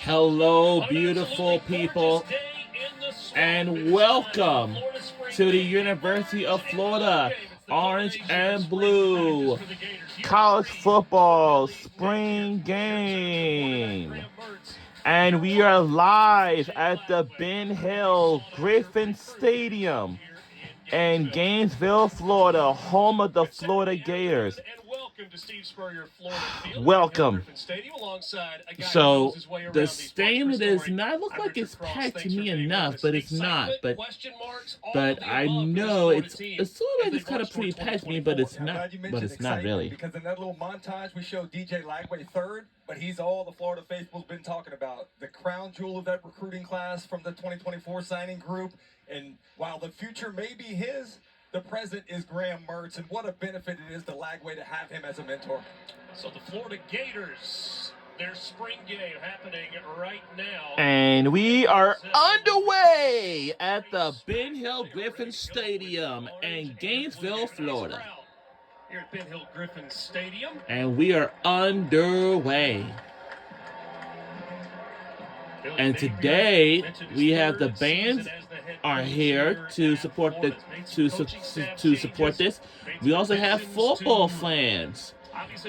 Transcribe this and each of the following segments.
Hello, beautiful people, and welcome to the University of Florida Orange and Blue College Football Spring Game. And we are live at the Ben Hill Griffin Stadium in Gainesville, Florida, home of the Florida Gators. Welcome to Steve Spurrier Florida Field. Welcome. Stadium alongside a guy So the stadium does not look like it's packed to me enough, but it's not. But I know it's sort of like it's kind of pretty packed to me, but it's not. But it's not really. Because in that little montage we showed DJ Lagway third, but he's all the Florida faithful's been talking about. The crown jewel of that recruiting class from the 2024 signing group. And while the future may be his, the present is Graham Mertz, and what a benefit it is to Lagway to have him as a mentor. So the Florida Gators, their spring game happening right now. And we are underway at the Ben Hill Griffin Stadium in Gainesville, Florida. Here at Ben Hill Griffin Stadium. And we are underway. And today we have the bands are here to support support this. We also have football fans.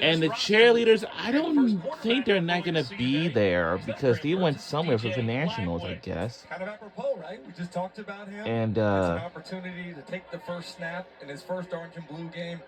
And the cheerleaders, I don't think they're not going to be there because they went somewhere for the Nationals, I guess. Kind of apropos, right? We just talked about him. And it's an opportunity to take the first snap in his first orange and blue game.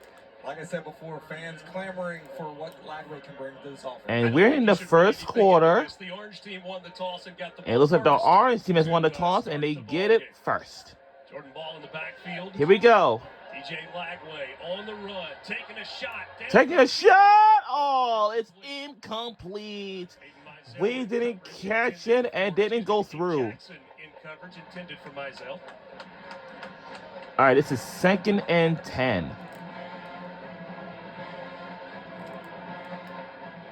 Like I said before, fans clamoring for what Lagway can bring to this offense. And we're in the first quarter. The orange team won the toss and got the And it looks like the orange team has won the toss, and they get it first. Jordan Ball in the backfield. Here we go. DJ Lagway on the run, taking a shot. Taking a shot. Oh, it's incomplete. We didn't catch it and didn't go through. In coverage intended for Mizell. All right, this is 2nd and 10.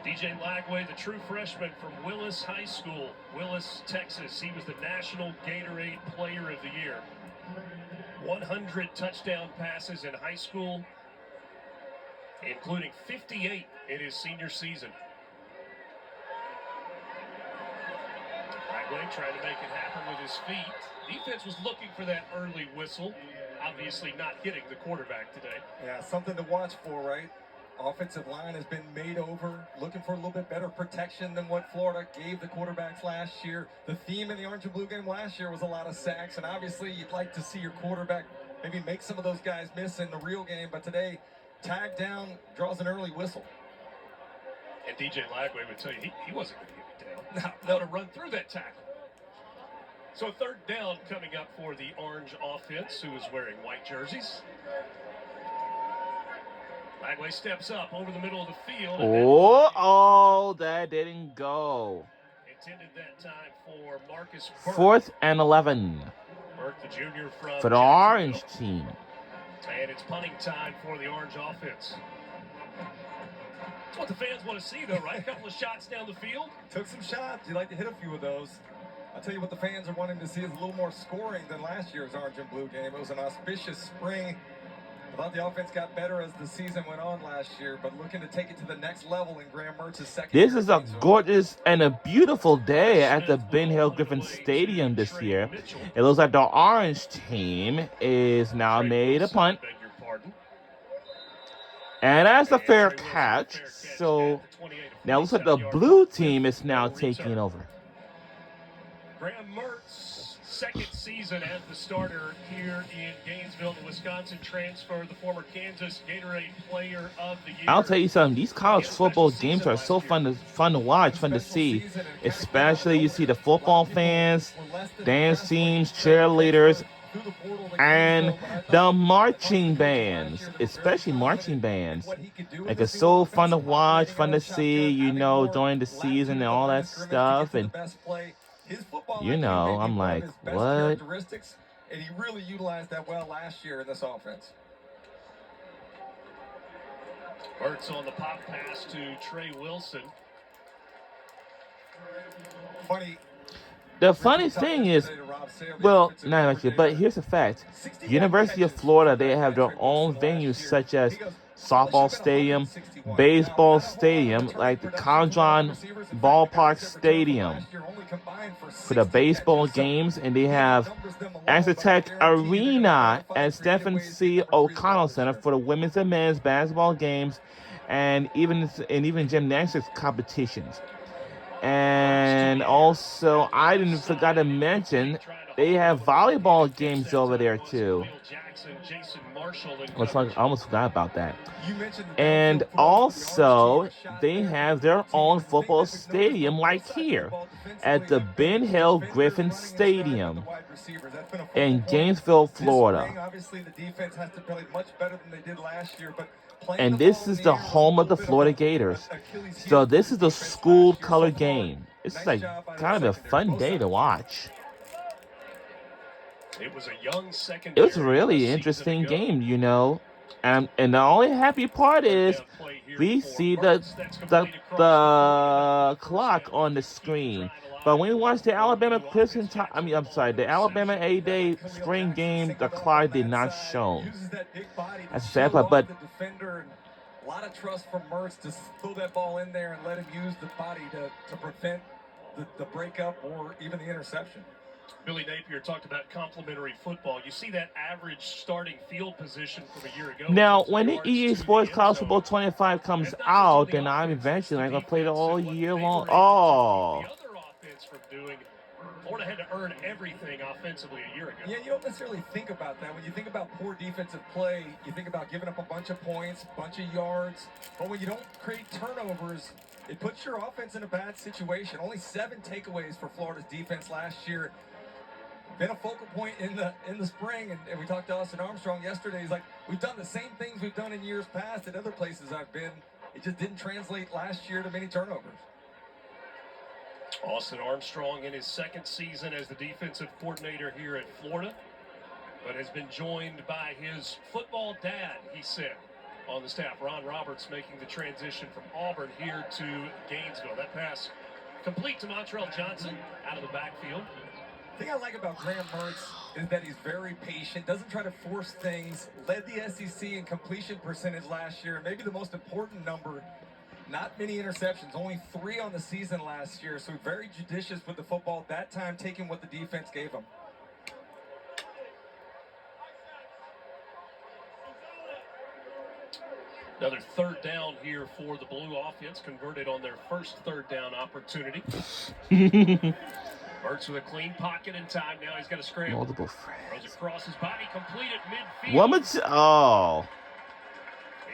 DJ Lagway, the true freshman from Willis High School, Willis, Texas. He was the National Gatorade Player of the Year. 100 touchdown passes in high school, including 58 in his senior season. Lagway trying to make it happen with his feet. Defense was looking for that early whistle. Obviously not hitting the quarterback today. Yeah, something to watch for, right? Offensive line has been made over, looking for a little bit better protection than what Florida gave the quarterbacks last year. The theme in the orange and blue game last year was a lot of sacks, and obviously you'd like to see your quarterback maybe make some of those guys miss in the real game, but today, tag down, draws an early whistle. And DJ Lagway would tell you he wasn't going to get it down. No, to run through that tackle. So third down coming up for the orange offense, who is wearing white jerseys. Lagway steps up over the middle of the field. Oh, that didn't go. Intended that time for Marcus Burke. 4th and 11. Burke, the junior from for the orange team. And it's punting time for the orange offense. That's what the fans want to see, though, right? A couple of shots down the field. Took some shots. You'd like to hit a few of those. I'll tell you what the fans are wanting to see is a little more scoring than last year's orange and blue game. It was an auspicious spring. I thought the offense got better as the season went on last year, but looking to take it to the next level in Graham Mertz's second year. This is a gorgeous and a beautiful day at the Ben Hill Griffin Stadium this year. It looks like the orange team is now made a punt. And that's a fair catch. So now it looks like the blue team is now taking over. Graham Mertz, second season as the starter here in Gainesville, the Wisconsin transfer, the former Kansas Gatorade Player of the Year. I'll tell you something, these college football games are so fun to watch, fun to see. Especially you see the football fans, dance teams, cheerleaders, and the marching bands, especially marching bands. Like it's so fun to watch, fun to see, you know, during the season and all that stuff. And you know, I'm like, what? And he really utilized that well last year in this offense. Mertz on the pop pass to Trey Wilson. Funny. The funniest thing is, well, not actually, but here's the fact. University of Florida, they have their own venues such as softball stadium, baseball stadium, like the Condron Ballpark Stadium for the baseball games, and they have Aztec Arena at Stephen C. O'Connell Center for the women's and men's basketball games, and even gymnastics competitions. And also, I didn't forgot to mention they have volleyball games over there too. I almost forgot about that. And also, they have their own football stadium, like here, at the Ben Hill Griffin Stadium in Gainesville, Florida. Obviously, the defense has to play much better than they did last year, but and this is the home of the Florida Gators. So this is the school color game. It's like kind of a fun day to watch. It was a young second. It was a really interesting game, you know. And the only happy part is we see the clock on the screen. But when we watch the Alabama the Alabama A-Day spring game, the clock did not show. That's the sad part, but a lot of trust from Mertz to throw that ball in there and let him use the body to prevent the breakup or even the interception. Billy Napier talked about complementary football. You see that average starting field position from a year ago. Now, when the EA Sports College Football 25 comes out, then I'm eventually going to play it all year long. Oh. The other offense from doing, Florida had to earn everything offensively a year ago. Yeah, you don't necessarily think about that. When you think about poor defensive play, you think about giving up a bunch of points, a bunch of yards. But when you don't create turnovers, it puts your offense in a bad situation. Only 7 takeaways for Florida's defense last year. Been a focal point in the spring, and we talked to Austin Armstrong yesterday. He's like, we've done the same things we've done in years past at other places I've been. It just didn't translate last year to many turnovers. Austin Armstrong in his second season as the defensive coordinator here at Florida, but has been joined by his football dad, he said, on the staff. Ron Roberts making the transition from Auburn here to Gainesville. That pass complete to Montrell Johnson out of the backfield. The thing I like about Graham Mertz is that he's very patient, doesn't try to force things, led the SEC in completion percentage last year, maybe the most important number. Not many interceptions, only 3 on the season last year, so very judicious with the football, that time taking what the defense gave him. Another third down here for the Blue offense, converted on their first third down opportunity. Mertz with a clean pocket in time. Now he's got a scramble. Multiple friends. Throws across his body, complete at midfield.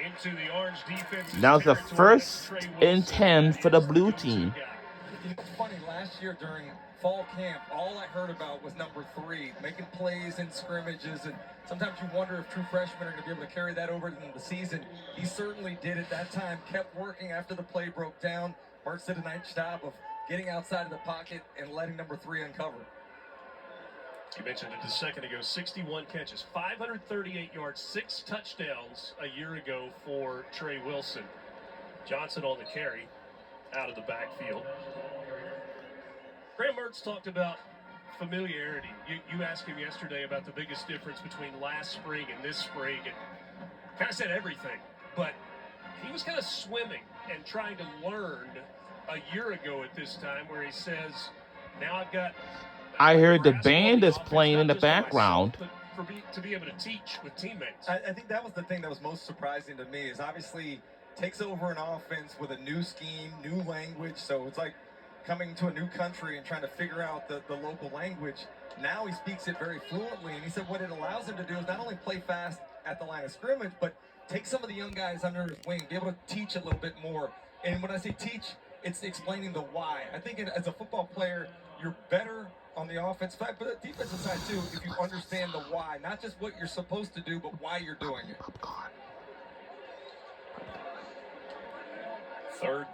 Into the orange defense. Now the first and 10 for the blue team. It's funny, last year during fall camp, all I heard about was number 3, making plays in scrimmages, and sometimes you wonder if true freshmen are going to be able to carry that over into the season. He certainly did it that time, kept working after the play broke down. Mertz did a nice job of getting outside of the pocket and letting number 3 uncover. You mentioned it a second ago, 61 catches, 538 yards, 6 touchdowns a year ago for Trey Wilson. Johnson on the carry out of the backfield. Graham Mertz talked about familiarity. You asked him yesterday about the biggest difference between last spring and this spring, and kind of said everything, but he was kind of swimming and trying to learn a year ago at this time, where he says, now I've got... I heard the band is playing in the background. To be able to teach with teammates. I think that was the thing that was most surprising to me, is obviously takes over an offense with a new scheme, new language, so it's like coming to a new country and trying to figure out the local language. Now he speaks it very fluently, and he said what it allows him to do is not only play fast at the line of scrimmage, but take some of the young guys under his wing, be able to teach a little bit more. And when I say teach, it's explaining the why. I think as a football player, you're better on the offensive side, but the defensive side too, if you understand the why, not just what you're supposed to do, but why you're doing it.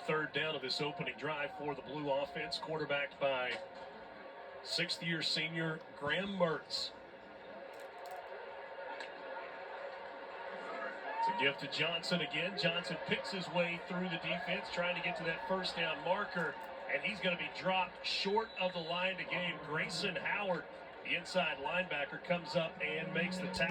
Third down of this opening drive for the Blue offense, quarterbacked by 6th-year senior Graham Mertz. It's a gift to Johnson again. Johnson picks his way through the defense, trying to get to that first down marker, and he's going to be dropped short of the line to gain. Grayson Howard, the inside linebacker, comes up and makes the tackle.